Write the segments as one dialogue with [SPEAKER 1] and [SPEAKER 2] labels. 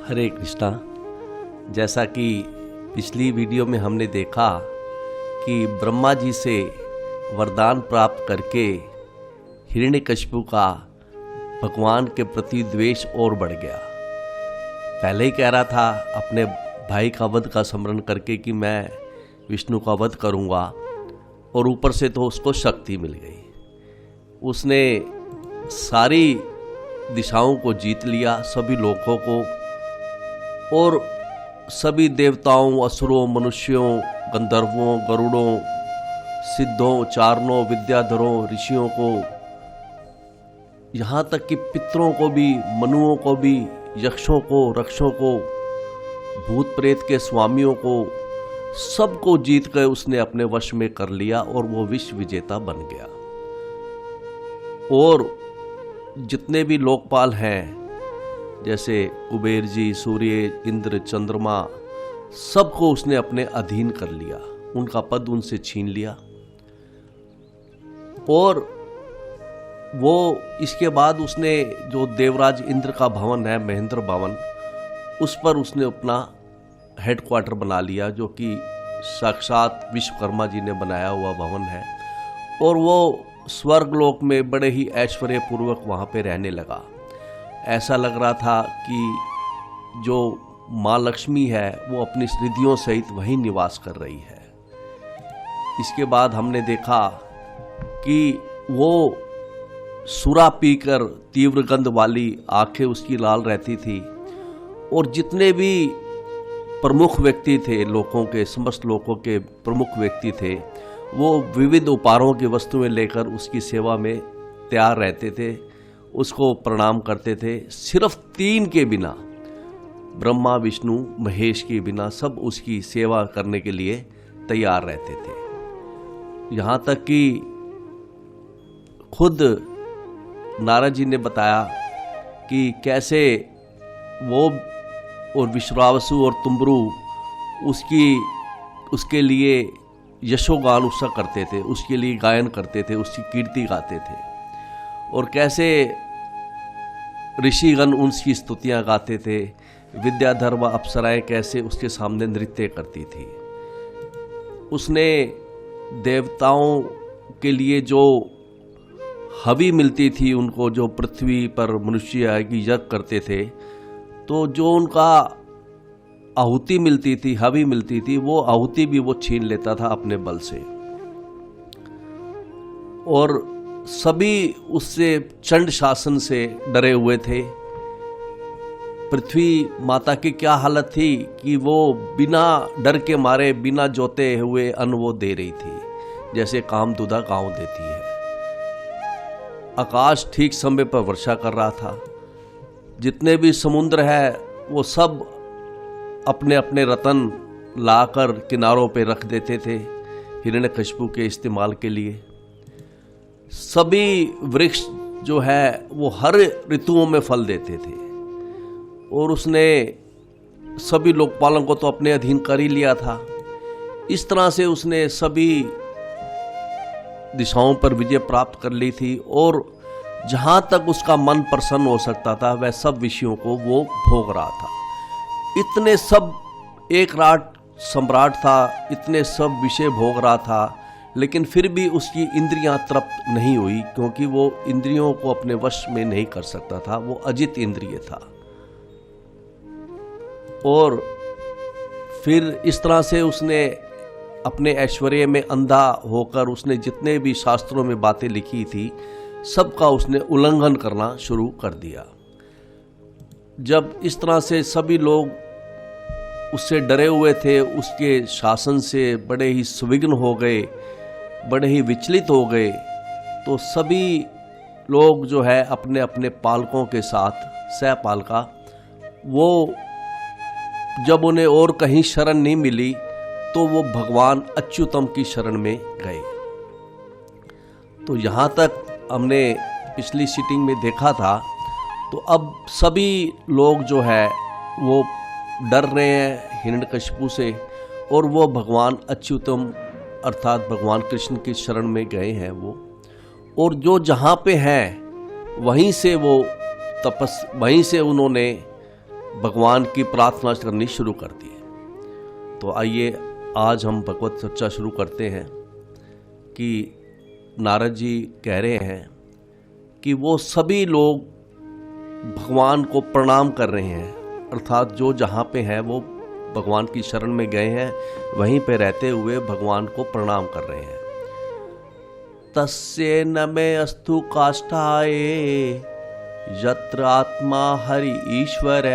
[SPEAKER 1] हरे कृष्णा। जैसा कि पिछली वीडियो में हमने देखा कि ब्रह्मा जी से वरदान प्राप्त करके हिरण्यकशिपु का भगवान के प्रति द्वेष और बढ़ गया। पहले ही कह रहा था अपने भाई का वध का स्मरण करके कि मैं विष्णु का वध करूंगा, और ऊपर से तो उसको शक्ति मिल गई। उसने सारी दिशाओं को जीत लिया, सभी लोगों को, और सभी देवताओं, असुरों, मनुष्यों, गंधर्वों, गरुड़ों, सिद्धों, चारणों, विद्याधरों, ऋषियों को, यहाँ तक कि पितरों को भी, मनुओं को भी, यक्षों को, रक्षों को, भूत प्रेत के स्वामियों को, सबको जीत कर उसने अपने वश में कर लिया और वो विश्व विजेता बन गया। और जितने भी लोकपाल हैं, जैसे कुबेर जी, सूर्य, इंद्र, चंद्रमा, सबको उसने अपने अधीन कर लिया, उनका पद उनसे छीन लिया। और वो इसके बाद उसने जो देवराज इंद्र का भवन है, महेंद्र भवन, उस पर उसने अपना हेडक्वार्टर बना लिया, जो कि साक्षात विश्वकर्मा जी ने बनाया हुआ भवन है। और वो स्वर्गलोक में बड़े ही ऐश्वर्य पूर्वक वहाँ पे रहने लगा। ऐसा लग रहा था कि जो माँ लक्ष्मी है वो अपनी रिद्धियों सहित वहीं निवास कर रही है। इसके बाद हमने देखा कि वो सुरा पीकर तीव्र गंध वाली आंखें उसकी लाल रहती थी, और जितने भी प्रमुख व्यक्ति थे, लोगों के, समस्त लोगों के प्रमुख व्यक्ति थे, वो विविध उपहारों की वस्तुएं लेकर उसकी सेवा में तैयार रहते थे, उसको प्रणाम करते थे। सिर्फ 3 के बिना, ब्रह्मा, विष्णु, महेश के बिना, सब उसकी सेवा करने के लिए तैयार रहते थे। यहाँ तक कि खुद नारद जी ने बताया कि कैसे वो और विश्वावसु और तुम्बरु उसके लिए यशोगान उसका करते थे, उसके लिए गायन करते थे, उसकी कीर्ति गाते थे, और कैसे ऋषिगण उसकी स्तुतियां गाते थे। विद्याधर व अप्सराएं कैसे उसके सामने नृत्य करती थी। उसने देवताओं के लिए जो हवि मिलती थी, उनको जो पृथ्वी पर मनुष्य की यज्ञ करते थे, तो जो उनका आहुति मिलती थी, हवि मिलती थी, वो आहुति भी वो छीन लेता था अपने बल से। और सभी उससे चंड शासन से डरे हुए थे। पृथ्वी माता की क्या हालत थी कि वो बिना डर के मारे, बिना जोते हुए अन्न वो दे रही थी, जैसे कामदुदा गांव देती है। आकाश ठीक समय पर वर्षा कर रहा था। जितने भी समुद्र है वो सब अपने अपने रत्न लाकर किनारों पे रख देते थे हिरण्यकशिपु के इस्तेमाल के लिए। सभी वृक्ष जो है वो हर ऋतुओं में फल देते थे, और उसने सभी लोकपालों को तो अपने अधीन कर ही लिया था। इस तरह से उसने सभी दिशाओं पर विजय प्राप्त कर ली थी, और जहाँ तक उसका मन प्रसन्न हो सकता था वह सब विषयों को वो भोग रहा था। इतने सब, एक राट सम्राट था, इतने सब विषय भोग रहा था, लेकिन फिर भी उसकी इंद्रियां तृप्त नहीं हुई, क्योंकि वो इंद्रियों को अपने वश में नहीं कर सकता था। वो अजित इंद्रिय था। और फिर इस तरह से उसने अपने ऐश्वर्य में अंधा होकर उसने जितने भी शास्त्रों में बातें लिखी थी, सबका उसने उल्लंघन करना शुरू कर दिया। जब इस तरह से सभी लोग उससे डरे हुए थे, उसके शासन से बड़े ही संविघ्न हो गए, बड़े ही विचलित हो गए, तो सभी लोग जो है अपने अपने पालकों के साथ, सहपालका, वो जब उन्हें और कहीं शरण नहीं मिली तो वो भगवान अच्युतम की शरण में गए। तो यहाँ तक हमने पिछली सीटिंग में देखा था। तो अब सभी लोग जो है वो डर रहे हैं हिरण्यकशिपु से, और वो भगवान अच्युतम अर्थात भगवान कृष्ण की शरण में गए हैं वो। और जो जहाँ पे हैं वहीं से वो वहीं से उन्होंने भगवान की प्रार्थना करनी शुरू कर दी। तो आइए आज हम भगवत चर्चा शुरू करते हैं कि नारद जी कह रहे हैं कि वो सभी लोग भगवान को प्रणाम कर रहे हैं, अर्थात जो जहाँ पे हैं वो भगवान की शरण में गए हैं, वहीं पे रहते हुए भगवान को प्रणाम कर रहे हैं। तस्य नमे अस्तु काष्ठाय यत्र आत्मा हरि ईश्वर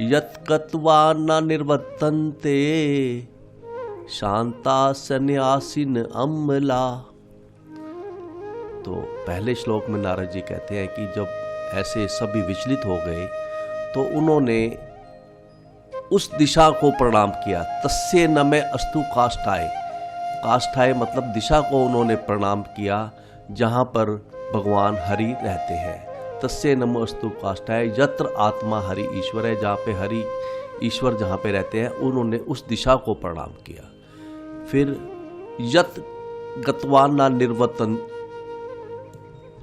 [SPEAKER 1] यत् गत्वा न निर्वर्तन्ते शांता सन्यासिन अम्ला। तो पहले श्लोक में नारद जी कहते हैं कि जब ऐसे सभी विचलित हो गए तो उन्होंने उस दिशा को प्रणाम किया। तस्य नमे अस्तु काष्ठाय, काष्ठाय मतलब दिशा को उन्होंने प्रणाम किया जहाँ पर भगवान हरि रहते हैं। तस्य नमो अस्तु काष्ठाय यत्र आत्मा हरि ईश्वर है, जहाँ पे हरि ईश्वर जहाँ पे रहते हैं उन्होंने उस दिशा को प्रणाम किया। फिर यत् गत्वा न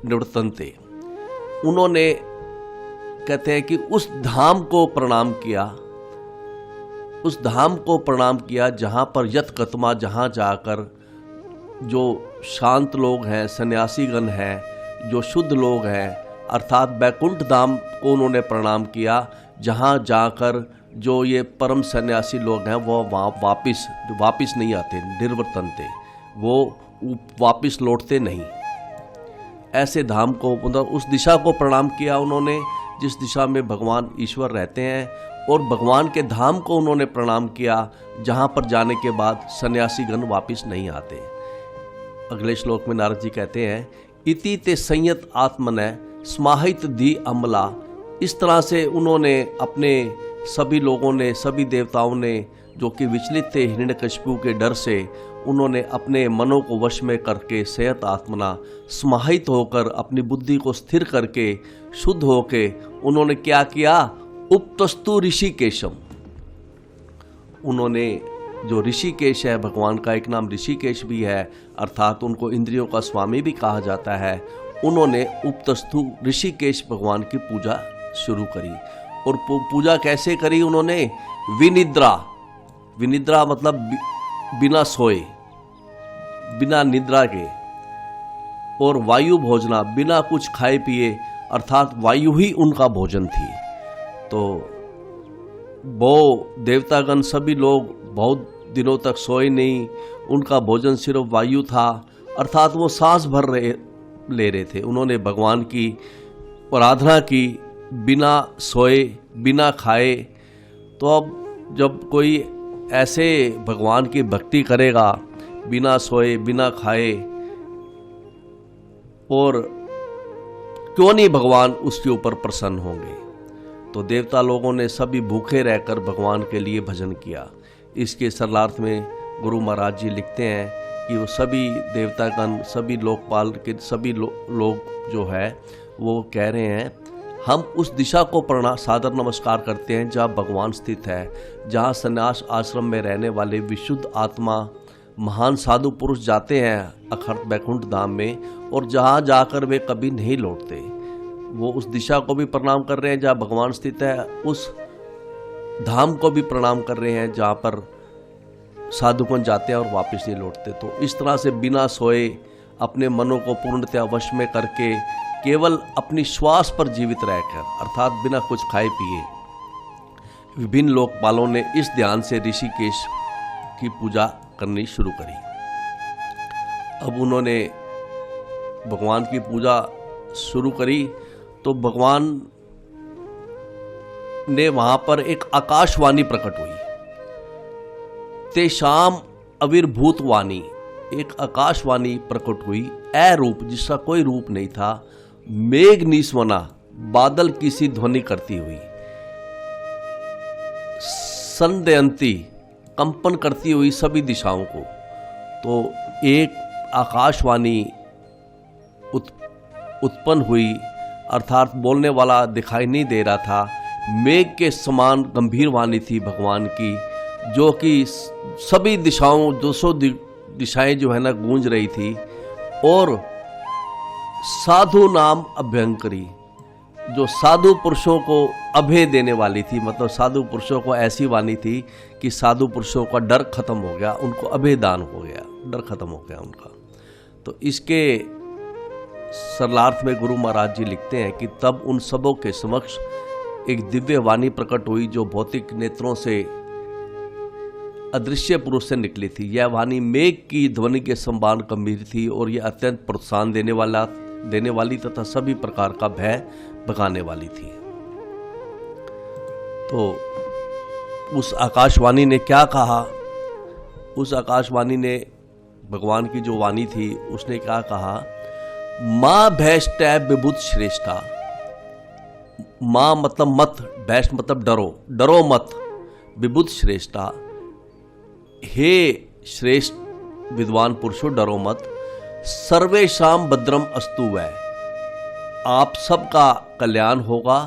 [SPEAKER 1] निवर्तन्ते, उन्होंने कहते हैं कि उस धाम को प्रणाम किया, उस धाम को प्रणाम किया जहाँ पर यत गत्वा, जहाँ जाकर जो शांत लोग हैं, सन्यासीगण हैं, जो शुद्ध लोग हैं, अर्थात बैकुंठ धाम को उन्होंने प्रणाम किया जहाँ जाकर जो ये परम सन्यासी लोग हैं वो वहाँ वापिस नहीं आते, निर्वर्तन्ते, वो वापिस लौटते नहीं। ऐसे धाम को, मतलब उस दिशा को प्रणाम किया उन्होंने जिस दिशा में भगवान ईश्वर रहते हैं, और भगवान के धाम को उन्होंने प्रणाम किया जहाँ पर जाने के बाद सन्यासीगण वापिस नहीं आते। अगले श्लोक में नारद जी कहते हैं इति ते संयत आत्मनः स्माहित धी अमला। इस तरह से उन्होंने अपने सभी लोगों ने, सभी देवताओं ने जो कि विचलित थे हिरण्यकशिपु के डर से, उन्होंने अपने मनों को वश में करके संयत आत्मना, समाहित होकर अपनी बुद्धि को स्थिर करके शुद्ध होके उन्होंने क्या किया, उपतस्तु ऋषिकेशम। उन्होंने जो ऋषिकेश है, भगवान का एक नाम ऋषिकेश भी है, अर्थात उनको इंद्रियों का स्वामी भी कहा जाता है, उन्होंने उपतस्तु ऋषिकेश भगवान की पूजा शुरू करी। और पूजा कैसे करी उन्होंने, विनिद्रा, विनिद्रा मतलब बिना सोए, बिना निद्रा के, और वायु भोजना, बिना कुछ खाए पिए, अर्थात वायु ही उनका भोजन थी। तो वो देवतागण सभी लोग बहुत दिनों तक सोए नहीं, उनका भोजन सिर्फ वायु था, अर्थात वो सांस भर ले रहे थे। उन्होंने भगवान की आराधना की बिना सोए, बिना खाए। तो अब जब कोई ऐसे भगवान की भक्ति करेगा बिना सोए, बिना खाए, और क्यों नहीं भगवान उसके ऊपर प्रसन्न होंगे। तो देवता लोगों ने सभी भूखे रहकर भगवान के लिए भजन किया। इसके सरलार्थ में गुरु महाराज जी लिखते हैं कि वो सभी देवतागण, सभी लोकपाल के सभी लोग जो है वो कह रहे हैं हम उस दिशा को सादर नमस्कार करते हैं जहाँ भगवान स्थित है, जहाँ संन्यास आश्रम में रहने वाले विशुद्ध आत्मा महान साधु पुरुष जाते हैं अखंड बैकुंठ धाम में, और जहाँ जाकर वे कभी नहीं लौटते। वो उस दिशा को भी प्रणाम कर रहे हैं जहाँ भगवान स्थित है, उस धाम को भी प्रणाम कर रहे हैं जहाँ पर साधुगण जाते हैं और वापस नहीं लौटते। तो इस तरह से बिना सोए अपने मनों को पूर्णतया वश में करके केवल अपनी श्वास पर जीवित रहकर, अर्थात बिना कुछ खाए पिए, विभिन्न लोकपालों ने इस ध्यान से ऋषिकेश की पूजा करनी शुरू करी। अब उन्होंने भगवान की पूजा शुरू करी तो भगवान ने वहां पर एक आकाशवाणी प्रकट हुई। तेषाम अविर्भूत वाणी, एक आकाशवाणी प्रकट हुई, अरूप, जिसका कोई रूप नहीं था, मेघ निस्वना, बादल की सी ध्वनि करती हुई, संदयंती, कंपन करती हुई सभी दिशाओं को। तो एक आकाशवाणी उत्पन्न हुई, अर्थात बोलने वाला दिखाई नहीं दे रहा था, मेघ के समान गंभीर वाणी थी भगवान की, जो कि सभी दिशाओं 200 दिशाएं जो है ना गूंज रही थी। और साधु नाम अभ्यंकरी, जो साधु पुरुषों को अभय देने वाली थी, मतलब साधु पुरुषों को ऐसी वाणी थी कि साधु पुरुषों का डर खत्म हो गया, उनको अभय दान हो गया, डर खत्म हो गया उनका। तो इसके सरलार्थ में गुरु महाराज जी लिखते हैं कि तब उन सबों के समक्ष एक दिव्य वाणी प्रकट हुई जो भौतिक नेत्रों से अदृश्य पुरुष से निकली थी। यह वाणी मेघ की ध्वनि के समान गंभीर थी और यह अत्यंत प्रोत्साहन देने वाली तथा सभी प्रकार का भय भगाने वाली थी। तो उस आकाशवाणी ने क्या कहा? उस आकाशवाणी ने, भगवान की जो वाणी थी, उसने क्या कहा? माँ भैष्ट विभुत श्रेष्ठा। माँ मतलब मत, भैष्ट मतलब डरो, डरो मत, विभुत श्रेष्ठा, हे श्रेष्ठ विद्वान पुरुषों डरो मत, सर्वेशाम भद्रम अस्तु वै, आप सबका कल्याण होगा।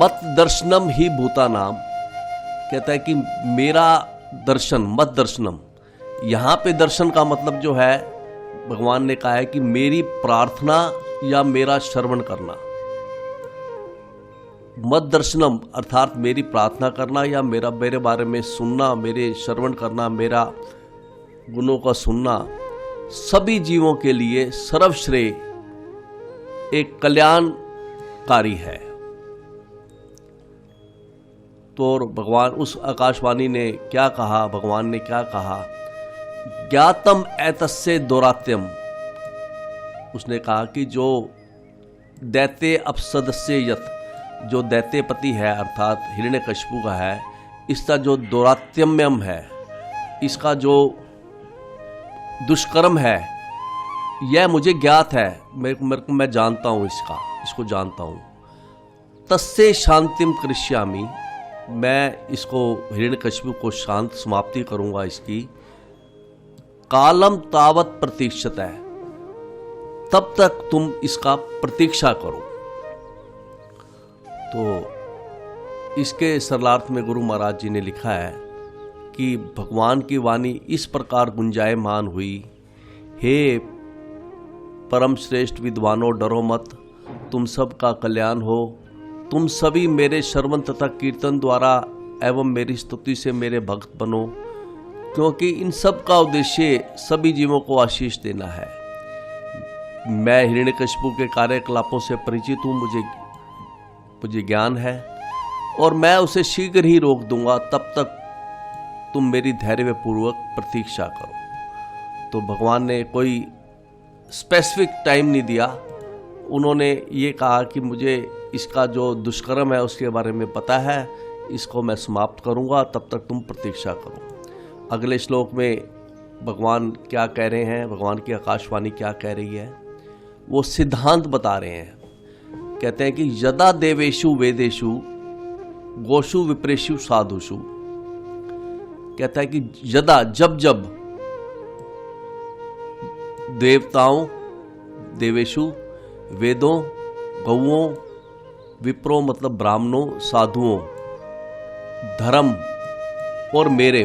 [SPEAKER 1] मत दर्शनम ही भूतानाम, कहता है कि मेरा दर्शन, मत दर्शनम, यहां पे दर्शन का मतलब जो है भगवान ने कहा है कि मेरी प्रार्थना या मेरा श्रवण करना। मत दर्शनम अर्थात मेरी प्रार्थना करना या मेरे बारे में सुनना, मेरे श्रवण करना, मेरा गुणों का सुनना सभी जीवों के लिए सर्वश्रेय एक कल्याणकारी है। तो भगवान उस आकाशवाणी ने क्या कहा? भगवान ने क्या कहा? ज्ञातम एतस्य दौरात्यम, उसने कहा कि जो दैत्य अपसदस्य यत, जो दैत्यपति है अर्थात हिरण्यकशिपु का है, इसका जो दौरात्यम्यम है, इसका जो दुष्कर्म है, यह मुझे ज्ञात है, मैं जानता हूँ, इसको जानता हूँ। तस्से शांतिम करिष्यामि, मैं इसको हिरण्यकशिपु को शांत समाप्ति करूंगा इसकी। कालम तावत प्रतीक्षत है, तब तक तुम इसका प्रतीक्षा करो। तो इसके सरलार्थ में गुरु महाराज जी ने लिखा है कि भगवान की वाणी इस प्रकार गुंजायमान हुई, हे परम श्रेष्ठ विद्वानों डरो मत, तुम सब का कल्याण हो, तुम सभी मेरे श्रवण तथा कीर्तन द्वारा एवं मेरी स्तुति से मेरे भक्त बनो, क्योंकि इन सब का उद्देश्य सभी जीवों को आशीष देना है। मैं हिरण्यकशिपु के कार्यकलापों से परिचित हूँ, मुझे ज्ञान है और मैं उसे शीघ्र ही रोक दूंगा, तब तक तुम मेरी धैर्यपूर्वक प्रतीक्षा करो। तो भगवान ने कोई स्पेसिफिक टाइम नहीं दिया, उन्होंने ये कहा कि मुझे इसका जो दुष्कर्म है उसके बारे में पता है, इसको मैं समाप्त करूंगा, तब तक तुम प्रतीक्षा करो। अगले श्लोक में भगवान क्या कह रहे हैं, भगवान की आकाशवाणी क्या कह रही है, वो सिद्धांत बता रहे हैं। कहते हैं कि यदा देवेषु वेदेषु गोषु विप्रेषु साधुषु, कहता है कि यदा जब जब देवताओं, देवेषु, वेदों, गौओं, विप्रों मतलब ब्राह्मणों, साधुओं, धर्म और मेरे,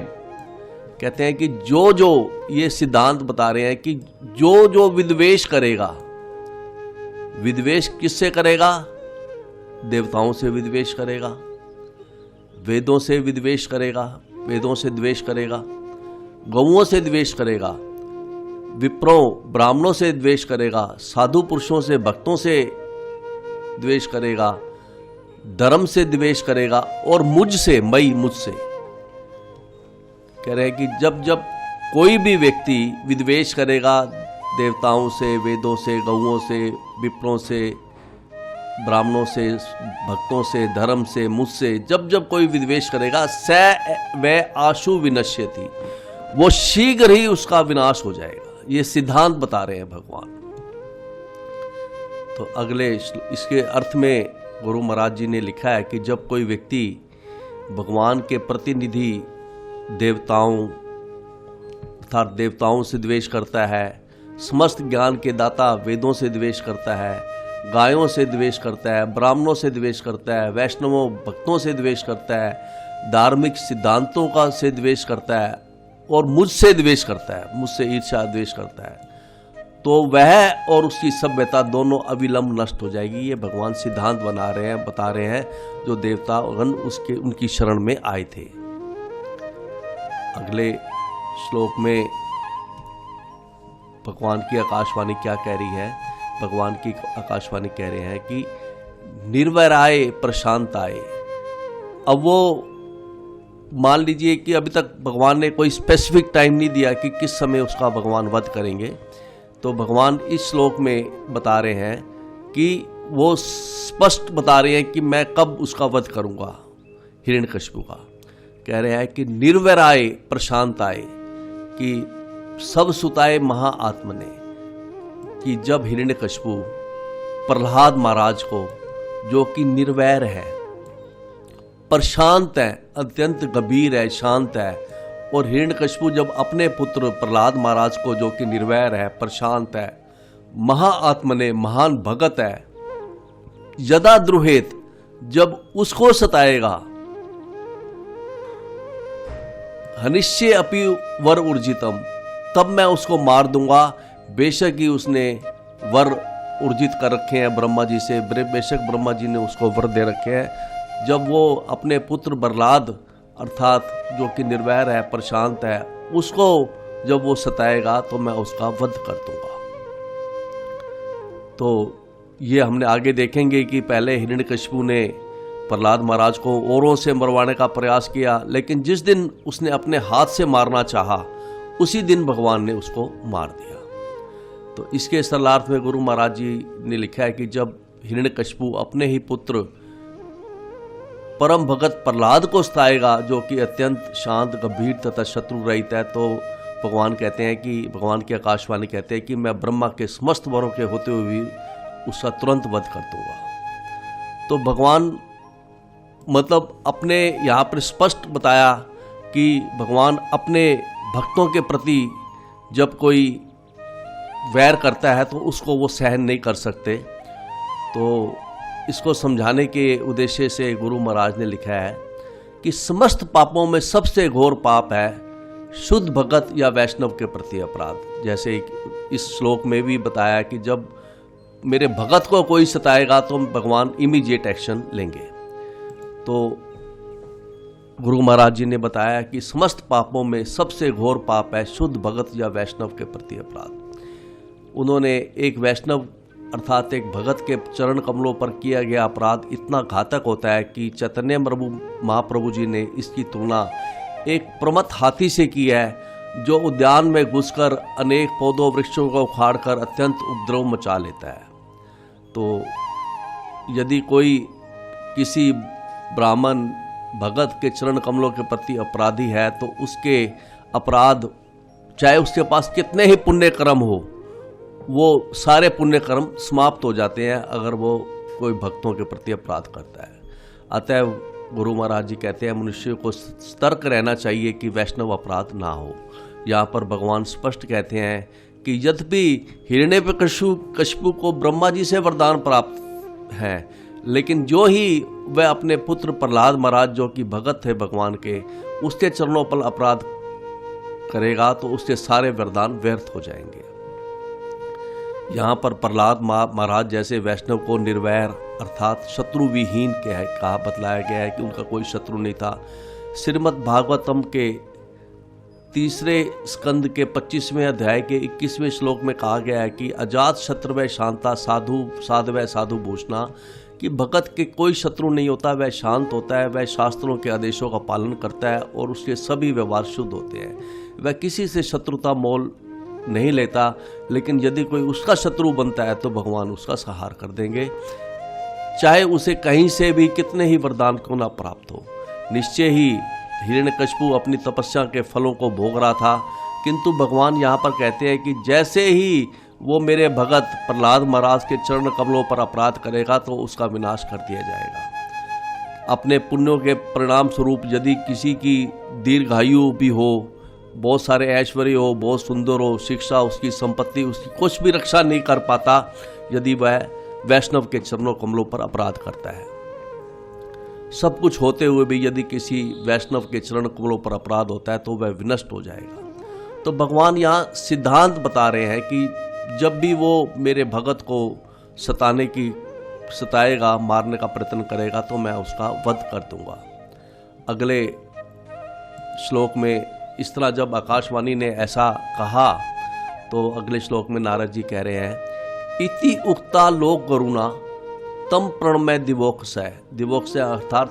[SPEAKER 1] कहते हैं कि जो जो ये सिद्धांत बता रहे हैं कि जो जो विद्वेष करेगा, विद्वेष किससे करेगा? देवताओं से विद्वेष करेगा, वेदों से विद्वेष करेगा, वेदों से द्वेष करेगा, गौओं से द्वेष करेगा, विप्रों ब्राह्मणों से द्वेष करेगा, साधु पुरुषों से भक्तों से द्वेष करेगा, धर्म से द्वेष करेगा और मुझसे, मुझसे। कह रहे हैं कि जब जब कोई भी व्यक्ति विद्वेष करेगा देवताओं से, वेदों से, गौओं से, विप्रों से, ब्राह्मणों से, भक्तों से, धर्म से, मुझसे, जब जब कोई विद्वेष करेगा, स व आशु विनश्यति, वो शीघ्र ही उसका विनाश हो जाएगा। ये सिद्धांत बता रहे हैं भगवान। तो अगले इसके अर्थ में गुरु महाराज जी ने लिखा है कि जब कोई व्यक्ति भगवान के प्रतिनिधि देवताओं अर्थात देवताओं से द्वेष करता है, समस्त ज्ञान के दाता वेदों से द्वेष करता है, गायों से द्वेष करता है, ब्राह्मणों से द्वेष करता है, वैष्णवों भक्तों से द्वेष करता है, धार्मिक सिद्धांतों का से द्वेष करता है और मुझसे द्वेष करता है, मुझसे ईर्ष्या द्वेष करता है, तो वह और उसकी सभ्यता दोनों अविलंब नष्ट हो जाएगी। ये भगवान सिद्धांत बना रहे हैं, बता रहे हैं, जो देवतागण उनकी शरण में आए थे। अगले श्लोक में भगवान की आकाशवाणी क्या कह रही है? भगवान की आकाशवाणी कह रहे हैं कि निर्वैराय प्रशांताय। अब वो मान लीजिए कि अभी तक भगवान ने कोई स्पेसिफिक टाइम नहीं दिया कि किस समय उसका भगवान वध करेंगे। तो भगवान इस श्लोक में बता रहे हैं कि वो स्पष्ट बता रहे हैं कि मैं कब उसका वध करूंगा, हिरण्यकशिपु का। कह रहे हैं कि निर्वैराय प्रशांताय, कि सब सुताय महाआत्मने, कि जब हिरण्यकशिपु प्रहलाद महाराज को, जो कि निर्वैर है, प्रशांत है, अत्यंत गंभीर है, शांत है, और हिरण्यकशिपु जब अपने पुत्र प्रहलाद महाराज को, जो कि निर्वैर है, प्रशांत है, महाआत्मने, महान भगत है, यदा द्रुहेत, जब उसको सताएगा, हनिष्ये अपि वर उर्जितम, तब मैं उसको मार दूंगा। बेशक ही उसने वर उर्जित कर रखे हैं ब्रह्मा जी से, बेशक ब्रह्मा जी ने उसको वर दे रखे हैं। जब वो अपने पुत्र प्रहलाद, अर्थात जो कि निर्वैर है, प्रशांत है, उसको जब वो सताएगा तो मैं उसका वध कर दूंगा। तो ये हमने आगे देखेंगे कि पहले हिरण्यकशिपु ने प्रहलाद महाराज को औरों से मरवाने का प्रयास किया, लेकिन जिस दिन उसने अपने हाथ से मारना चाहा, उसी दिन भगवान ने उसको मार दिया। तो इसके सरलार्थ में गुरु महाराज जी ने लिखा है कि जब हिरण्यकशिपु अपने ही पुत्र परम भगत प्रहलाद को सताएगा, जो कि अत्यंत शांत, गंभीर तथा शत्रु रहित है, तो भगवान कहते हैं कि, भगवान की आकाशवाणी कहते हैं कि मैं ब्रह्मा के समस्त वरों के होते हुए भी उसका तुरंत वध कर दूंगा। तो भगवान मतलब अपने यहाँ पर स्पष्ट बताया कि भगवान अपने भक्तों के प्रति जब कोई वैर करता है तो उसको वो सहन नहीं कर सकते। तो इसको समझाने के उद्देश्य से गुरु महाराज ने लिखा है कि समस्त पापों में सबसे घोर पाप है शुद्ध भगत या वैष्णव के प्रति अपराध। जैसे इस श्लोक में भी बताया कि जब मेरे भगत को कोई सताएगा तो भगवान इमीडिएट एक्शन लेंगे। तो गुरु महाराज जी ने बताया कि समस्त पापों में सबसे घोर पाप है शुद्ध भगत या वैष्णव के प्रति अपराध। उन्होंने एक वैष्णव अर्थात एक भगत के चरण कमलों पर किया गया अपराध इतना घातक होता है कि चैतन्य महाप्रभु जी ने इसकी तुलना एक प्रमथ हाथी से की है, जो उद्यान में घुसकर अनेक पौधों वृक्षों को उखाड़कर अत्यंत उपद्रव मचा लेता है। तो यदि कोई किसी ब्राह्मण भगत के चरण कमलों के प्रति अपराधी है तो उसके अपराध, चाहे उसके पास कितने ही पुण्य कर्म हो, वो सारे पुण्य कर्म समाप्त हो जाते हैं अगर वो कोई भक्तों के प्रति अपराध करता है। अतः गुरु महाराज जी कहते हैं मनुष्य को सतर्क रहना चाहिए कि वैष्णव अपराध ना हो। यहाँ पर भगवान स्पष्ट कहते हैं कि यद्यपि हिरण्यकशिपु को ब्रह्मा जी से वरदान प्राप्त है, लेकिन जो ही वह अपने पुत्र प्रहलाद महाराज जो कि भगत थे भगवान के, उसके चरणों पर अपराध करेगा तो उसके सारे वरदान व्यर्थ हो जाएंगे। यहाँ पर प्रहलाद महाराज जैसे वैष्णव को निर्वैर अर्थात शत्रु विहीन कहा बतलाया गया है कि उनका कोई शत्रु नहीं था। श्रीमद् भागवतम के तीसरे स्कंद के 25वें अध्याय के 21वें श्लोक में कहा गया है कि अजात शत्रु शांता साधवै साधु भूषणा, कि भगत के कोई शत्रु नहीं होता, वह शांत होता है, वह शास्त्रों के आदेशों का पालन करता है और उसके सभी व्यवहार शुद्ध होते हैं। वह किसी से शत्रुता मोल नहीं लेता, लेकिन यदि कोई उसका शत्रु बनता है तो भगवान उसका संहार कर देंगे, चाहे उसे कहीं से भी कितने ही वरदान क्यों ना प्राप्त हो। निश्चय ही हिरण्यकशिपु अपनी तपस्या के फलों को भोग रहा था, किंतु भगवान यहाँ पर कहते हैं कि जैसे ही वो मेरे भगत प्रहलाद महाराज के चरण कमलों पर अपराध करेगा तो उसका विनाश कर दिया जाएगा। अपने पुण्यों के परिणाम स्वरूप यदि किसी की दीर्घायु भी हो, बहुत सारे ऐश्वर्य हो, बहुत सुंदर हो, शिक्षा, उसकी संपत्ति, उसकी कुछ भी रक्षा नहीं कर पाता यदि वह वैष्णव के चरणों कमलों पर अपराध करता है। सब कुछ होते हुए भी यदि किसी वैष्णव के चरण कमलों पर अपराध होता है तो वह विनष्ट हो जाएगा। तो भगवान यहाँ सिद्धांत बता रहे हैं कि जब भी वो मेरे भगत को सताएगा, मारने का प्रयत्न करेगा तो मैं उसका वध कर दूंगा। अगले श्लोक में इस तरह जब आकाशवाणी ने ऐसा कहा तो अगले श्लोक में नारद जी कह रहे हैं, इति उक्ता लोक गरुणा तम प्रणमय दिवोक्षय। दिवोक्षय अर्थात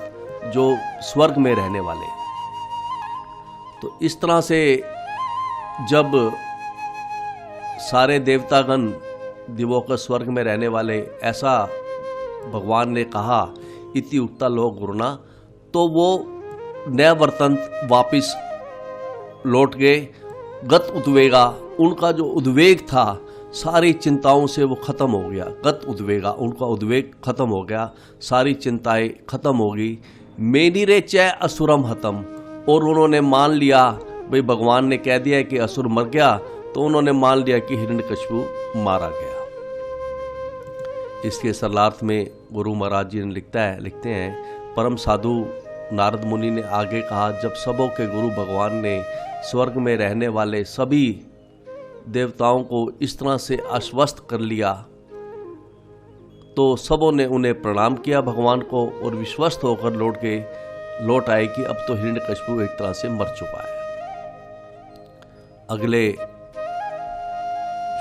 [SPEAKER 1] जो स्वर्ग में रहने वाले। तो इस तरह से जब सारे देवतागण दिवोक स्वर्ग में रहने वाले ऐसा भगवान ने कहा, इति उक्ता लोक गरुणा, तो वो न्यायवर्तंत वापिस लौट गए। गत उद्वेगा, उनका जो उद्वेग था सारी चिंताओं से वो खत्म हो गया। गत उद्वेगा, उनका उद्वेग खत्म हो गया, सारी चिंताएं खत्म हो गई। मेनिरे चय असुरम हतम, और उन्होंने मान लिया, भाई भगवान ने कह दिया कि असुर मर गया, तो उन्होंने मान लिया कि हिरण्यकशिपु मारा गया। इसके सरलार्थ में गुरु महाराज जी ने लिखते हैं, परम साधु नारद मुनि ने आगे कहा, जब सबों के गुरु भगवान ने स्वर्ग में रहने वाले सभी देवताओं को इस तरह से आश्वस्त कर लिया तो सबों ने उन्हें प्रणाम किया भगवान को, और विश्वस्त होकर लौट आए कि अब तो हिरण्यकशिपु एक तरह से मर चुका है। अगले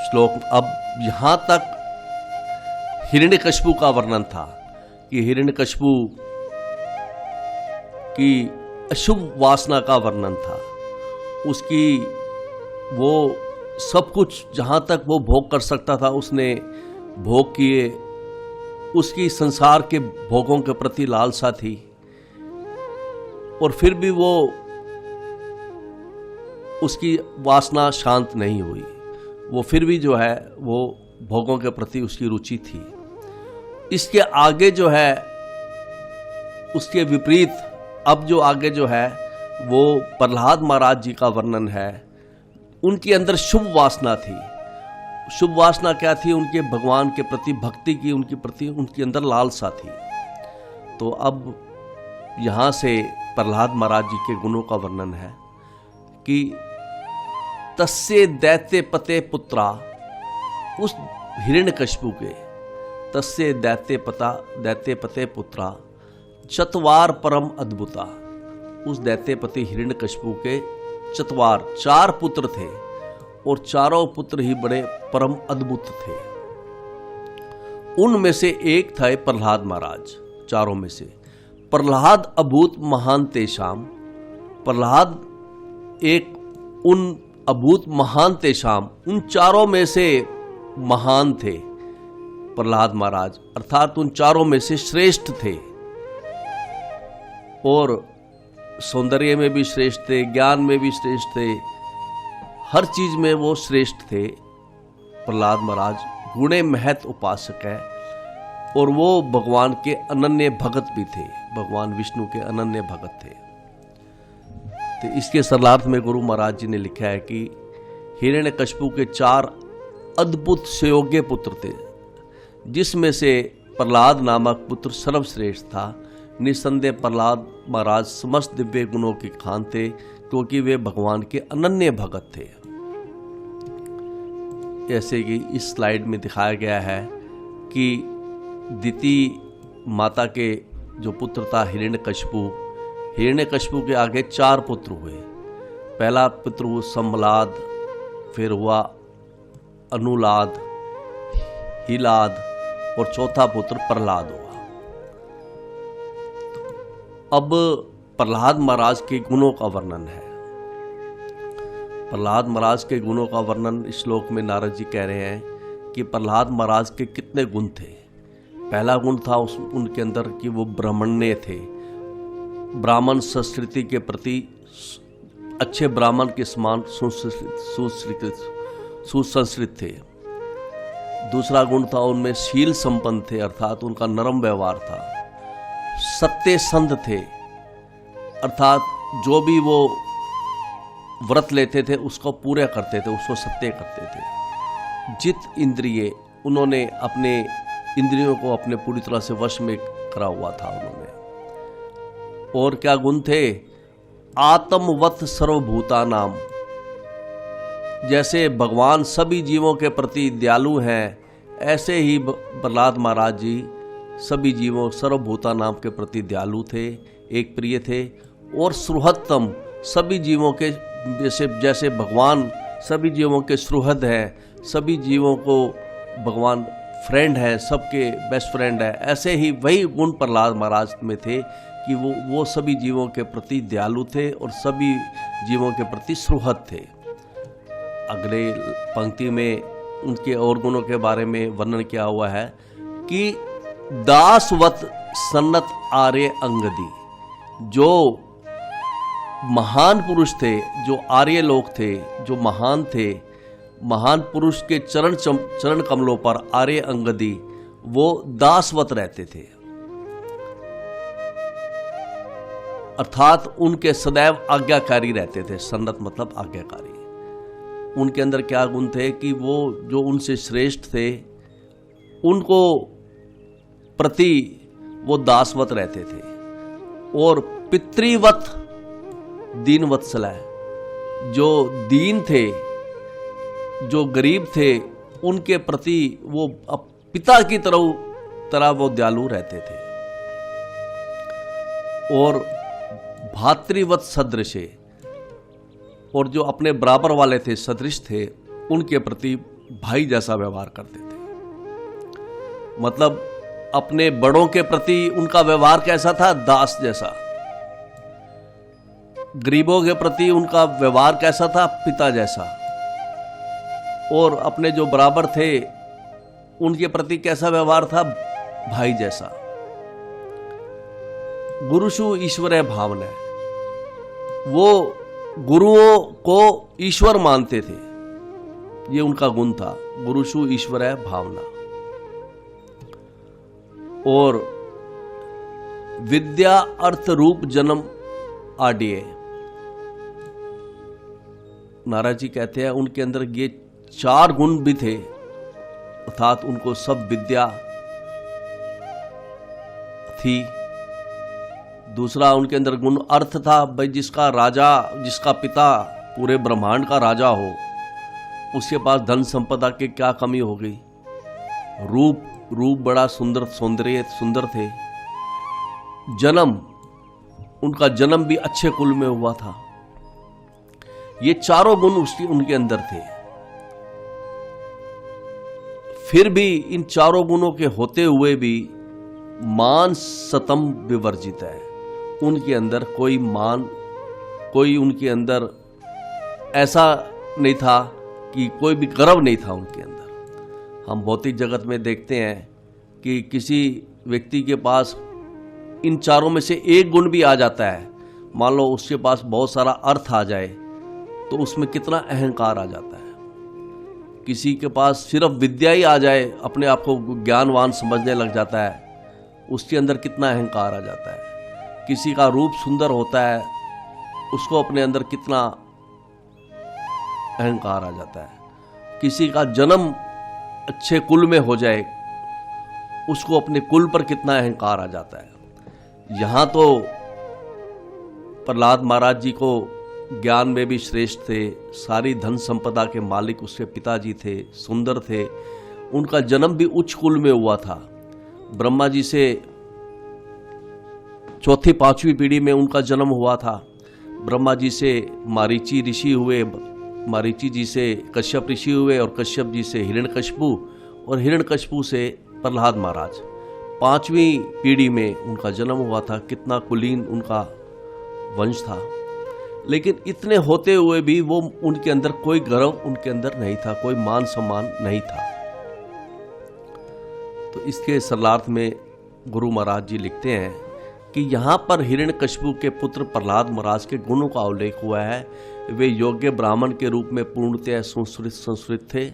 [SPEAKER 1] श्लोक, अब यहां तक हिरण्यकशिपु का वर्णन था कि हिरण्यकशिपु की अशुभ वासना का वर्णन था। उसकी वो सब कुछ जहाँ तक वो भोग कर सकता था उसने भोग किए। उसकी संसार के भोगों के प्रति लालसा थी, और फिर भी वो उसकी वासना शांत नहीं हुई। वो फिर भी जो है वो भोगों के प्रति उसकी रुचि थी। इसके आगे जो है उसके विपरीत, अब जो आगे जो है वो प्रहलाद महाराज जी का वर्णन है। उनके अंदर शुभ वासना थी। शुभ वासना क्या थी? उनके भगवान के प्रति भक्ति की, उनके प्रति उनके अंदर लालसा थी। तो अब यहाँ से प्रहलाद महाराज जी के गुणों का वर्णन है कि तस्से दैत्य पते पुत्रा, उस हिरण्यकशिपु के, तस्से दैत्य पते पुत्रा चतवार परम अद्भुता, उस दैत्यपति हिरण्यकशिपु के चतवार 4 पुत्र थे, और चारों पुत्र ही बड़े परम अद्भुत थे। उनमें से एक था प्रहलाद महाराज। चारों में से प्रहलाद अभूत महान तेषाम, प्रहलाद एक उन अभूत महान तेषाम, उन चारों में से महान थे प्रहलाद महाराज, अर्थात उन चारों में से श्रेष्ठ थे। और सौंदर्य में भी श्रेष्ठ थे, ज्ञान में भी श्रेष्ठ थे, हर चीज में वो श्रेष्ठ थे। प्रहलाद महाराज गुणे महत उपासक है, और वो भगवान के अनन्य भगत भी थे, भगवान विष्णु के अनन्य भगत थे। तो इसके सरलार्थ में गुरु महाराज जी ने लिखा है कि हिरण्यकशिपु के 4 अद्भुत सुयोग्य पुत्र थे, जिसमें से प्रहलाद नामक पुत्र सर्वश्रेष्ठ था। निसंदेह प्रहलाद महाराज समस्त दिव्य गुणों के खान थे, क्योंकि वे भगवान के अनन्य भगत थे। जैसे कि इस स्लाइड में दिखाया गया है कि दिति माता के जो पुत्र था हिरण्यकशिपु, हिरण्यकशिपु के आगे 4 पुत्र हुए। पहला पुत्र हुआ सम्मलाद, फिर हुआ अनुलाद, हिलाद, और चौथा पुत्र प्रहलाद हुआ। अब प्रहलाद महाराज के गुणों का वर्णन है। प्रहलाद महाराज के गुणों का वर्णन इस श्लोक में नारद जी कह रहे हैं कि प्रहलाद महाराज के कितने गुण थे। पहला गुण था उनके अंदर कि वो ब्राह्मण्य थे, ब्राह्मण संस्कृति के प्रति अच्छे ब्राह्मण के समान सुसंस्कृत थे। दूसरा गुण था उनमें शील संपन्न थे, अर्थात उनका नरम व्यवहार था। सत्यसंध थे, अर्थात जो भी वो व्रत लेते थे उसको पूरा करते थे, उसको सत्य करते थे। जित इंद्रिय, उन्होंने अपने इंद्रियों को अपने पूरी तरह से वश में करा हुआ था उन्होंने। और क्या गुण थे? आत्मवत सर्वभूता नाम, जैसे भगवान सभी जीवों के प्रति दयालु हैं, ऐसे ही प्रहलाद महाराज जी सभी जीवों सर्वभूता नाम के प्रति दयालु थे, एक प्रिय थे। और सुहृदतम, सभी जीवों के जैसे भगवान सभी जीवों के सुहृद हैं, सभी जीवों को भगवान फ्रेंड है, सबके बेस्ट फ्रेंड है, ऐसे ही वही गुण प्रहलाद महाराज में थे कि वो सभी जीवों के प्रति दयालु थे और सभी जीवों के प्रति सुहृद थे। अगले पंक्ति में उनके और गुणों के बारे में वर्णन किया हुआ है कि दासवत सन्नत आर्य अंगदी, जो महान पुरुष थे, जो आर्य लोग थे, जो महान थे, महान पुरुष के चरण कमलों पर आर्य अंगदी वो दासवत रहते थे, अर्थात उनके सदैव आज्ञाकारी रहते थे। सन्नत मतलब आज्ञाकारी। उनके अंदर क्या गुण थे कि वो जो उनसे श्रेष्ठ थे उनको प्रति वो दासवत रहते थे। और पितृवत दीनवत्सला, जो दीन थे, जो गरीब थे, उनके प्रति वो पिता की तरह वो दयालु रहते थे। और भातृवत सदृश, और जो अपने बराबर वाले थे, सदृश थे, उनके प्रति भाई जैसा व्यवहार करते थे। मतलब अपने बड़ों के प्रति उनका व्यवहार कैसा था? दास जैसा। गरीबों के प्रति उनका व्यवहार कैसा था? पिता जैसा। और अपने जो बराबर थे उनके प्रति कैसा व्यवहार था? भाई जैसा। गुरुषु ईश्वर भावना, वो गुरुओं को ईश्वर मानते थे, ये उनका गुण था। गुरुषु ईश्वर भावना। और विद्या अर्थ रूप जन्म आडिये, नाराज जी कहते हैं उनके अंदर ये 4 गुण भी थे, अर्थात उनको सब विद्या थी। दूसरा उनके अंदर गुण अर्थ था, भाई जिसका राजा, जिसका पिता पूरे ब्रह्मांड का राजा हो, उसके पास धन संपदा की क्या कमी हो गई। रूप बड़ा सुंदर थे। जन्म, उनका जन्म भी अच्छे कुल में हुआ था। ये 4 गुण उनके अंदर थे। फिर भी इन 4 गुणों के होते हुए भी मान सतम विवर्जित है। उनके अंदर कोई उनके अंदर ऐसा नहीं था कि कोई भी गर्व नहीं था उनके अंदर। हम भौतिक जगत में देखते हैं कि किसी व्यक्ति के पास इन 4 में से एक गुण भी आ जाता है, मान लो उसके पास बहुत सारा अर्थ आ जाए, तो उसमें कितना अहंकार आ जाता है। किसी के पास सिर्फ विद्या ही आ जाए, अपने आप को ज्ञानवान समझने लग जाता है, उसके अंदर कितना अहंकार आ जाता है। किसी का रूप सुंदर होता है, उसको अपने अंदर कितना अहंकार आ जाता है। किसी का जन्म अच्छे कुल में हो जाए, उसको अपने कुल पर कितना अहंकार आ जाता है। यहाँ तो प्रहलाद महाराज जी को ज्ञान में भी श्रेष्ठ थे, सारी धन संपदा के मालिक उसके पिताजी थे, सुंदर थे, उनका जन्म भी उच्च कुल में हुआ था। ब्रह्मा जी से 4th 5वीं पीढ़ी में उनका जन्म हुआ था। ब्रह्मा जी से मारीची ऋषि हुए, मारीची जी से कश्यप ऋषि हुए, और कश्यप जी से हिरण्यकशिपु, और हिरण्यकशिपु से प्रहलाद महाराज। 5वीं पीढ़ी में उनका जन्म हुआ था। कितना कुलीन उनका वंश था। लेकिन इतने होते हुए भी वो उनके अंदर कोई गर्व उनके अंदर नहीं था, कोई मान सम्मान नहीं था। तो इसके सरलार्थ में गुरु महाराज जी लिखते हैं कि यहाँ पर हिरण्यकशिपु के पुत्र प्रहलाद महाराज के गुणों का उल्लेख हुआ है। वे योग्य ब्राह्मण के रूप में पूर्णतः संस्कृत थे,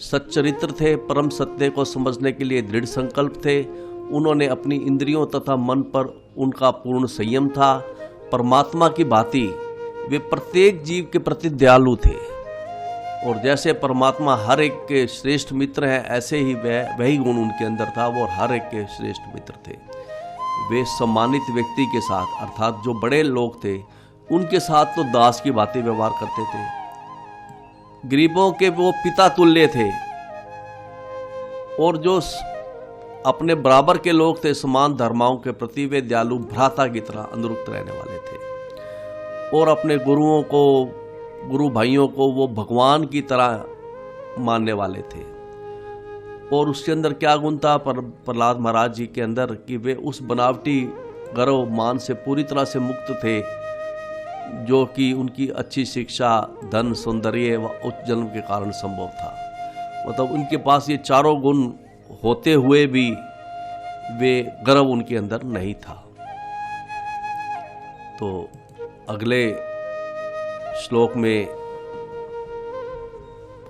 [SPEAKER 1] सच्चरित्र थे, परम सत्य को समझने के लिए दृढ़ संकल्प थे। उन्होंने अपनी इंद्रियों तथा मन पर उनका पूर्ण संयम था। परमात्मा की भांति वे प्रत्येक जीव के प्रति दयालु थे, और जैसे परमात्मा हर एक के श्रेष्ठ मित्र हैं, ऐसे ही वही गुण उनके अंदर था। वो हर एक के श्रेष्ठ मित्र थे। वे सम्मानित व्यक्ति के साथ, अर्थात जो बड़े लोग थे, उनके साथ तो दास की बातें व्यवहार करते थे। गरीबों के वो पिता तुल्य थे और जो अपने बराबर के लोग थे, समान धर्माओं के प्रति वे दयालु भ्राता की तरह अनुरक्त रहने वाले थे और अपने गुरुओं को, गुरु भाइयों को वो भगवान की तरह मानने वाले थे। और उसके अंदर क्या गुण था प्रहलाद महाराज जी के अंदर कि वे उस बनावटी गर्व मान से पूरी तरह से मुक्त थे, जो कि उनकी अच्छी शिक्षा, धन, सौंदर्य व उच्च जन्म के कारण संभव था। मतलब उनके पास ये चारों गुण होते हुए भी वे गर्व उनके अंदर नहीं था। तो अगले श्लोक में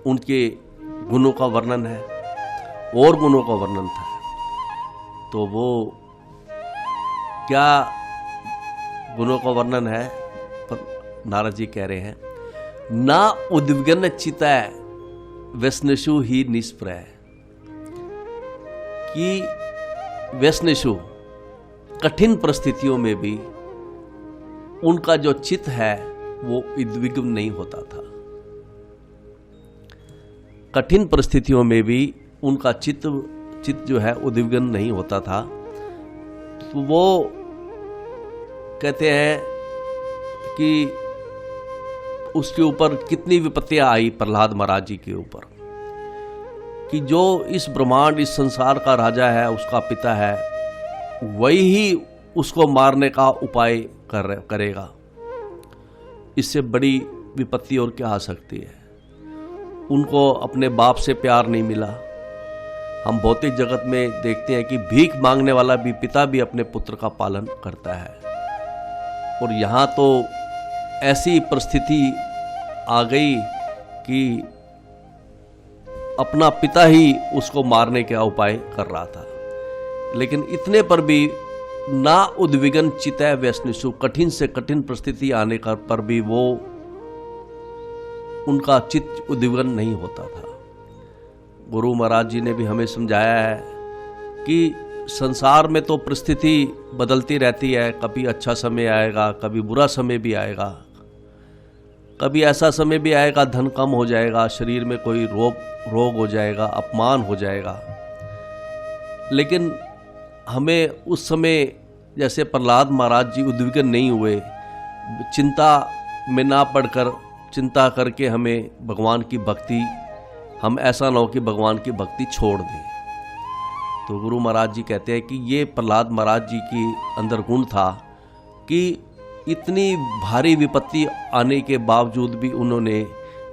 [SPEAKER 1] उनके गुणों का वर्णन है और गुणों का वर्णन था। तो वो क्या गुणों का वर्णन है, पर नारद जी कह रहे हैं, ना उद्विग्न चित्तै व्यसनेषु ही निष्प्रय, कि व्यसनेषु कठिन परिस्थितियों में भी उनका जो चित्त है वो उद्विग्न नहीं होता था। कठिन परिस्थितियों में भी उनका चित्त जो है उद्विग्न नहीं होता था। तो वो कहते हैं कि उसके ऊपर कितनी विपत्तियां आई प्रहलाद महाराज जी के ऊपर, कि जो इस ब्रह्मांड, इस संसार का राजा है, उसका पिता है, वही ही उसको मारने का उपाय करेगा। इससे बड़ी विपत्ति और क्या आ सकती है। उनको अपने बाप से प्यार नहीं मिला। हम भौतिक जगत में देखते हैं कि भीख मांगने वाला भी पिता भी अपने पुत्र का पालन करता है, और यहाँ तो ऐसी परिस्थिति आ गई कि अपना पिता ही उसको मारने का उपाय कर रहा था। लेकिन इतने पर भी ना उद्विग्न चित्तै व्यसनेषु, कठिन से कठिन परिस्थिति आने पर भी वो उनका चित्त उद्विग्न नहीं होता था। गुरु महाराज जी ने भी हमें समझाया है कि संसार में तो परिस्थिति बदलती रहती है, कभी अच्छा समय आएगा, कभी बुरा समय भी आएगा, कभी ऐसा समय भी आएगा धन कम हो जाएगा, शरीर में कोई रोग हो जाएगा, अपमान हो जाएगा। लेकिन हमें उस समय जैसे प्रहलाद महाराज जी उद्विग्न नहीं हुए, चिंता में ना पड़कर चिंता करके हमें भगवान की भक्ति, हम ऐसा ना हो कि भगवान की भक्ति छोड़ दें। तो गुरु महाराज जी कहते हैं कि ये प्रहलाद महाराज जी के अंदर गुण था कि इतनी भारी विपत्ति आने के बावजूद भी उन्होंने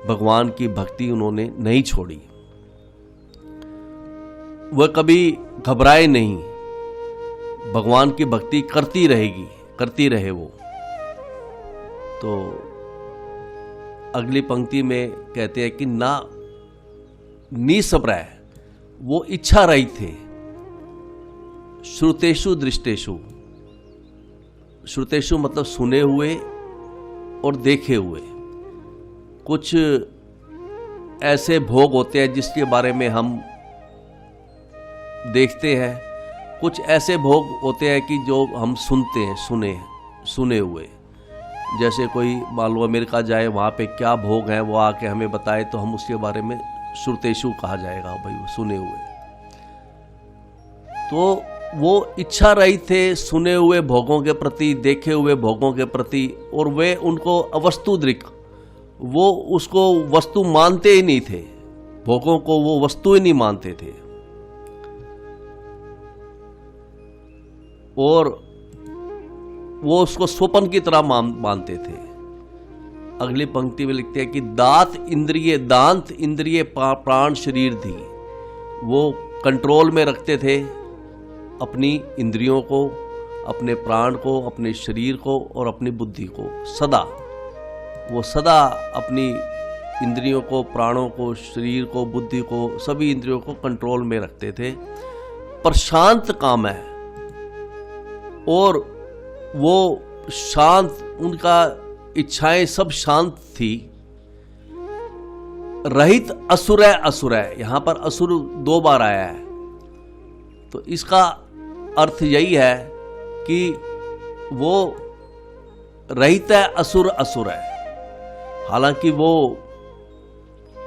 [SPEAKER 1] भगवान की भक्ति उन्होंने नहीं छोड़ी। वह कभी घबराए नहीं, भगवान की भक्ति करती रहे वो। तो अगली पंक्ति में कहते हैं कि ना निसप्रय, वो इच्छा रहित थे, श्रुतेषु दृष्टेषु, श्रुतेषु मतलब सुने हुए और देखे हुए। कुछ ऐसे भोग होते हैं जिसके बारे में हम देखते हैं, कुछ ऐसे भोग होते हैं कि जो हम सुनते हैं, सुने हुए। जैसे कोई मान लो अमेरिका जाए, वहाँ पे क्या भोग हैं वो आके हमें बताए तो हम उसके बारे में श्रुतेषु कहा जाएगा, भाई वो सुने हुए। तो वो इच्छा रही थे सुने हुए भोगों के प्रति, देखे हुए भोगों के प्रति, और वे उनको अवस्तुदृक्, वो उसको वस्तु मानते ही नहीं थे, भोगों को वो वस्तु ही नहीं मानते थे। और वो उसको स्वप्न की तरह मानते थे। अगली पंक्ति में लिखते हैं कि दांत इंद्रिय प्राण शरीर धी, वो कंट्रोल में रखते थे अपनी इंद्रियों को, अपने प्राण को, अपने शरीर को और अपनी बुद्धि को। वो सदा अपनी इंद्रियों को, प्राणों को, शरीर को, बुद्धि को, सभी इंद्रियों को कंट्रोल में रखते थे। पर शांत काम है, और वो शांत, उनका इच्छाएं सब शांत थी। रहित असुर है, यहां पर असुर 2 बार आया है। तो इसका अर्थ यही है कि वो रहित है, असुर है। हालांकि वो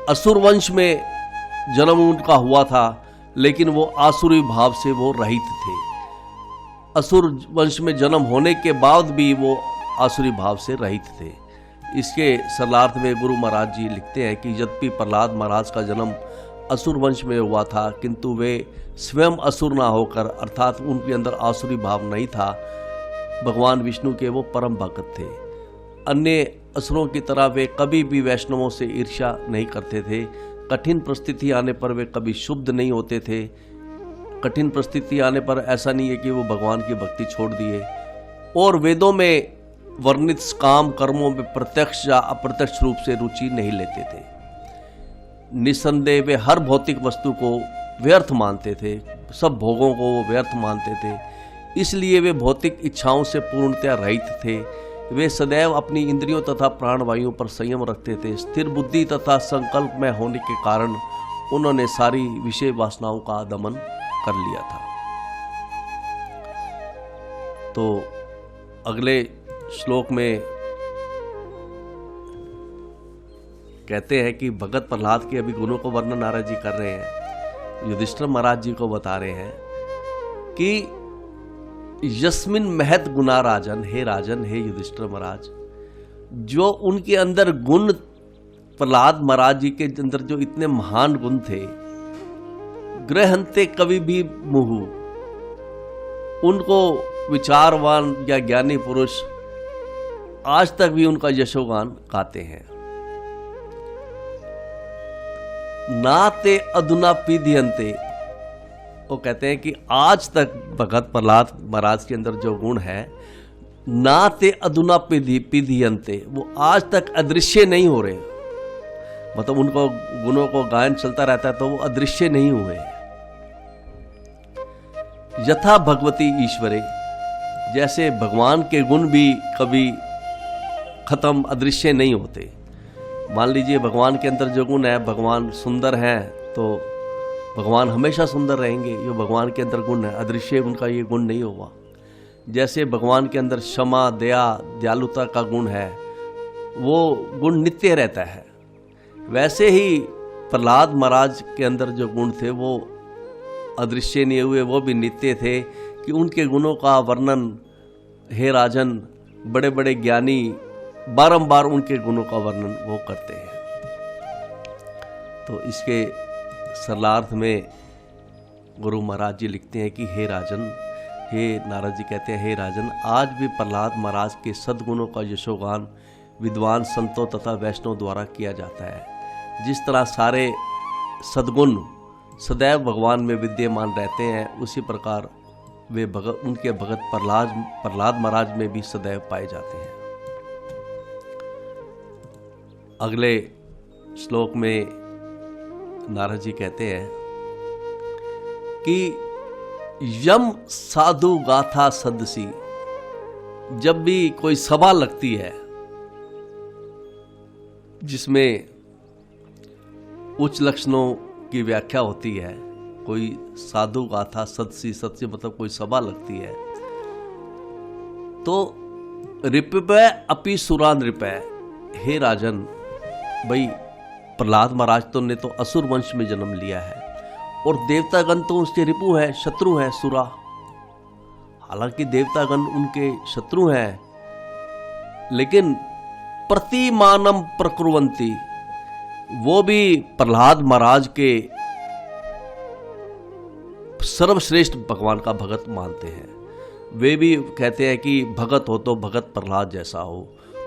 [SPEAKER 1] असुर वंश में जन्म उनका हुआ था, लेकिन वो आसुरी भाव से वो रहित थे। असुर वंश में जन्म होने के बाद भी वो आसुरी भाव से रहित थे। इसके सरलार्थ में गुरु महाराज जी लिखते हैं कि यद्यपि प्रहलाद महाराज का जन्म असुर वंश में हुआ था, किंतु वे स्वयं असुर ना होकर, अर्थात उनके अंदर आसुरी भाव नहीं था, भगवान विष्णु के वो परम भक्त थे। अन्य असुरों की तरह वे कभी भी वैष्णवों से ईर्ष्या नहीं करते थे। कठिन परिस्थिति आने पर वे कभी शुद्ध नहीं होते थे। कठिन परिस्थिति आने पर ऐसा नहीं है कि वो भगवान की भक्ति छोड़ दिए, और वेदों में वर्णित काम कर्मों में प्रत्यक्ष या अप्रत्यक्ष रूप से रुचि नहीं लेते थे। निस्संदेह वे हर भौतिक वस्तु को व्यर्थ मानते थे, सब भोगों को वो व्यर्थ मानते थे। इसलिए वे भौतिक इच्छाओं से पूर्णतया रहित थे। वे सदैव अपनी इंद्रियों तथा प्राणवायुओं पर संयम रखते थे। स्थिर बुद्धि तथा संकल्प में होने के कारण उन्होंने सारी विषय वासनाओं का दमन कर लिया था। तो अगले श्लोक में कहते हैं कि भगत प्रहलाद के अभी गुणों को वर्णन नारद जी कर रहे हैं, युधिष्ठिर महाराज जी को बता रहे हैं कि यस्मिन महत गुना राजन, हे राजन, हे युधिष्ठिर महाराज, जो उनके अंदर गुण, प्रहलाद महाराज जी के अंदर जो इतने महान गुण थे, ग्रहंते कवि भी मुहु, उनको विचारवान या ज्ञानी पुरुष आज तक भी उनका यशोगान गाते हैं। नाते अधुना पीधियंते, वो कहते हैं कि आज तक भगत प्रहलाद महाराज के अंदर जो गुण है, नाते अधुना पीधियंते, वो आज तक अदृश्य नहीं हो रहे। मतलब उनको गुणों को गायन चलता रहता है तो वो अदृश्य नहीं हुए। यथा भगवती ईश्वरे, जैसे भगवान के गुण भी कभी खत्म, अदृश्य नहीं होते। मान लीजिए भगवान के अंदर जो गुण है, भगवान सुंदर हैं तो भगवान हमेशा सुंदर रहेंगे। ये भगवान के अंदर गुण है, अदृश्य उनका ये गुण नहीं होगा। जैसे भगवान के अंदर क्षमा, दया, दयालुता का गुण है, वो गुण नित्य रहता है। वैसे ही प्रहलाद महाराज के अंदर जो गुण थे वो अदृश्य नहीं हुए, वो भी नित्य थे। कि उनके गुणों का वर्णन, हे राजन, बड़े बड़े ज्ञानी बारंबार उनके गुणों का वर्णन वो करते हैं। तो इसके सरलार्थ में गुरु महाराज जी लिखते हैं कि हे राजन, हे नारद जी कहते हैं, हे राजन, आज भी प्रहलाद महाराज के सद्गुणों का यशोगान विद्वान संतों तथा वैष्णव द्वारा किया जाता है। जिस तरह सारे सद्गुण सदैव भगवान में विद्यमान रहते हैं, उसी प्रकार वे उनके भगत प्रहलाद महाराज में भी सदैव पाए जाते हैं। अगले श्लोक में नारद जी कहते हैं कि यम साधु गाथा सदसी, जब भी कोई सभा लगती है जिसमें उच्च लक्षणों की व्याख्या होती है, कोई साधु गाथा सदसी, सदसी मतलब कोई सभा लगती है, तो रिपय अपि सुरा नृपय, हे राजन, भाई प्रहलाद महाराज तो ने तो असुर वंश में जन्म लिया है और देवतागण तो उसके रिपु है, शत्रु हैं, सुरा। हालांकि देवतागण उनके शत्रु हैं, लेकिन प्रतिमानम प्रकुर्वन्ति, वो भी प्रहलाद महाराज के सर्वश्रेष्ठ भगवान का भगत मानते हैं। वे भी कहते हैं कि भगत हो तो भगत प्रहलाद जैसा हो।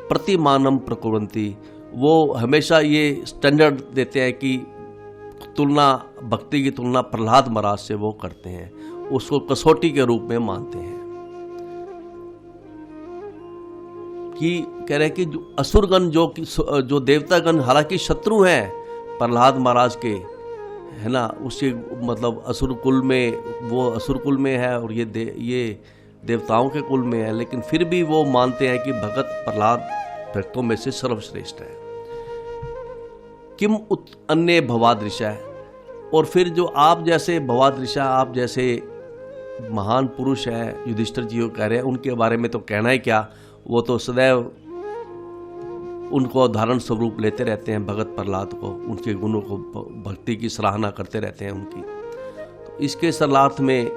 [SPEAKER 1] प्रतिमानम प्रकुर्वन्ति, वो हमेशा ये स्टैंडर्ड देते हैं कि तुलना, भक्ति की तुलना प्रहलाद महाराज से वो करते हैं, उसको कसौटी के रूप में मानते हैं। कि कह रहे हैं कि जो असुरगण, जो देवतागण हालांकि शत्रु हैं प्रहलाद महाराज के, है ना, उसके मतलब असुर कुल में, वो असुर कुल में है और ये देवताओं के कुल में है, लेकिन फिर भी वो मानते हैं कि भगत प्रहलाद भक्तों में से सर्वश्रेष्ठ है। किम उत अन्य भवादृशा है, और फिर जो आप जैसे भवादृशा, आप जैसे महान पुरुष हैं, युधिष्ठिर जी को कह रहे हैं, उनके बारे में तो कहना ही क्या, वो तो सदैव उनको उदाहरण स्वरूप लेते रहते हैं भगत प्रहलाद को, उनके गुणों को, भक्ति की सराहना करते रहते हैं उनकी। तो इसके सरलार्थ में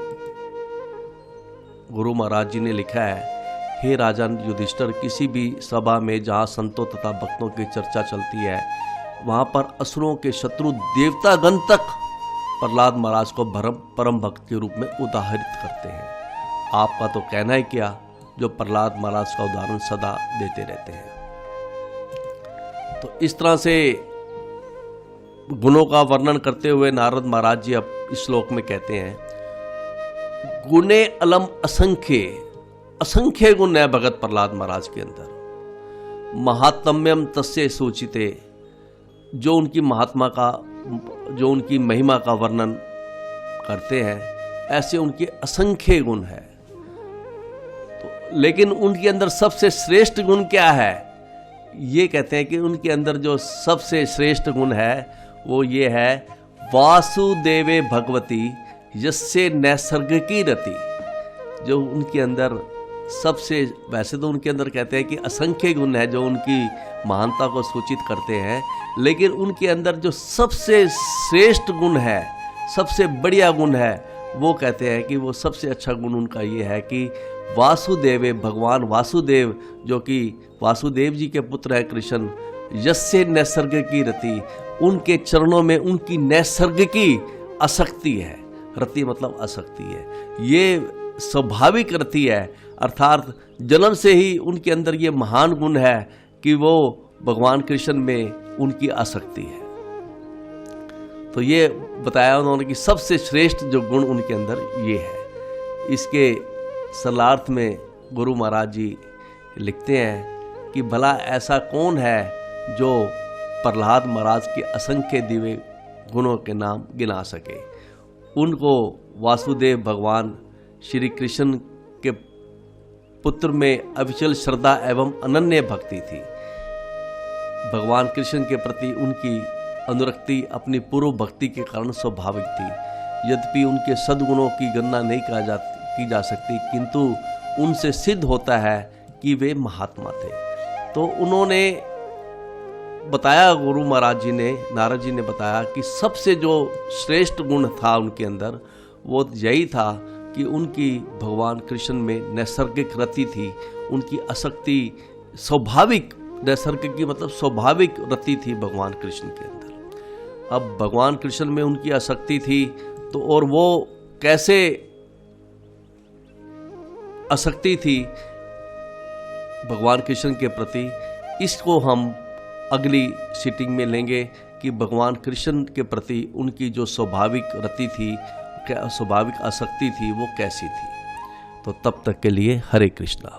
[SPEAKER 1] गुरु महाराज जी ने लिखा है, हे राजन युधिष्ठिर, किसी भी सभा में जहाँ संतों तथा भक्तों की चर्चा चलती है वहाँ पर असुरों के शत्रु देवतागण तक प्रहलाद महाराज को परम भक्त के रूप में उदाहरित करते हैं। आपका तो कहना है क्या, जो प्रहलाद महाराज का उदाहरण सदा देते रहते हैं। तो इस तरह से गुणों का वर्णन करते हुए नारद महाराज जी अब इस श्लोक में कहते हैं, गुणे अलम असंख्य, असंख्य गुण है भगत प्रहलाद महाराज के अंदर। महात्म्यम तस्य सूचिते, जो उनकी महात्मा का, जो उनकी महिमा का वर्णन करते हैं, ऐसे उनके असंख्य गुण है। तो लेकिन उनके अंदर सबसे श्रेष्ठ गुण क्या है, ये कहते हैं कि उनके अंदर जो सबसे श्रेष्ठ गुण है वो ये है, वासुदेवे भगवती यस्से नैसर्गिकी रति। जो उनके अंदर सबसे, वैसे तो उनके अंदर कहते हैं कि असंख्य गुण है जो उनकी महानता को सूचित करते हैं, लेकिन उनके अंदर जो सबसे श्रेष्ठ गुण है, सबसे बढ़िया गुण है, वो कहते हैं कि वो सबसे अच्छा गुण उनका ये है कि वासुदेव, भगवान वासुदेव, जो कि वासुदेव जी के पुत्र है कृष्ण, यस्से नैसर्गिकी रति, उनके चरणों में उनकी नैसर्गिकी आसक्ति है। रति मतलब आसक्ति है, ये स्वाभाविक रति है, अर्थात जन्म से ही उनके अंदर ये महान गुण है कि वो भगवान कृष्ण में उनकी आसक्ति है। तो ये बताया उन्होंने कि सबसे श्रेष्ठ जो गुण उनके अंदर ये है। इसके सरलार्थ में गुरु महाराज जी लिखते हैं कि भला ऐसा कौन है जो प्रहलाद महाराज के असंख्य दिव्य गुणों के नाम गिना सके। उनको वासुदेव भगवान श्री कृष्ण के पुत्र में अविचल श्रद्धा एवं अनन्य भक्ति थी। भगवान कृष्ण के प्रति उनकी अनुरक्ति अपनी पूर्व भक्ति के कारण स्वाभाविक थी। यद्यपि उनके सद्गुणों की गणना नहीं की जा सकती, किंतु उनसे सिद्ध होता है कि वे महात्मा थे। तो उन्होंने बताया, गुरु महाराज जी ने, नारद जी ने बताया कि सबसे जो श्रेष्ठ गुण था उनके अंदर वो यही था कि उनकी भगवान कृष्ण में नैसर्गिक रति थी, उनकी आसक्ति स्वाभाविक, नैसर्गिक की मतलब स्वाभाविक रति थी भगवान कृष्ण के अंदर। अब भगवान कृष्ण में उनकी आसक्ति थी तो और वो कैसे आसक्ति थी भगवान कृष्ण के प्रति, इसको हम अगली सीटिंग में लेंगे कि भगवान कृष्ण के प्रति उनकी जो स्वाभाविक रति थी, स्वाभाविक आसक्ति थी, वो कैसी थी। तो तब तक के लिए हरे कृष्णा।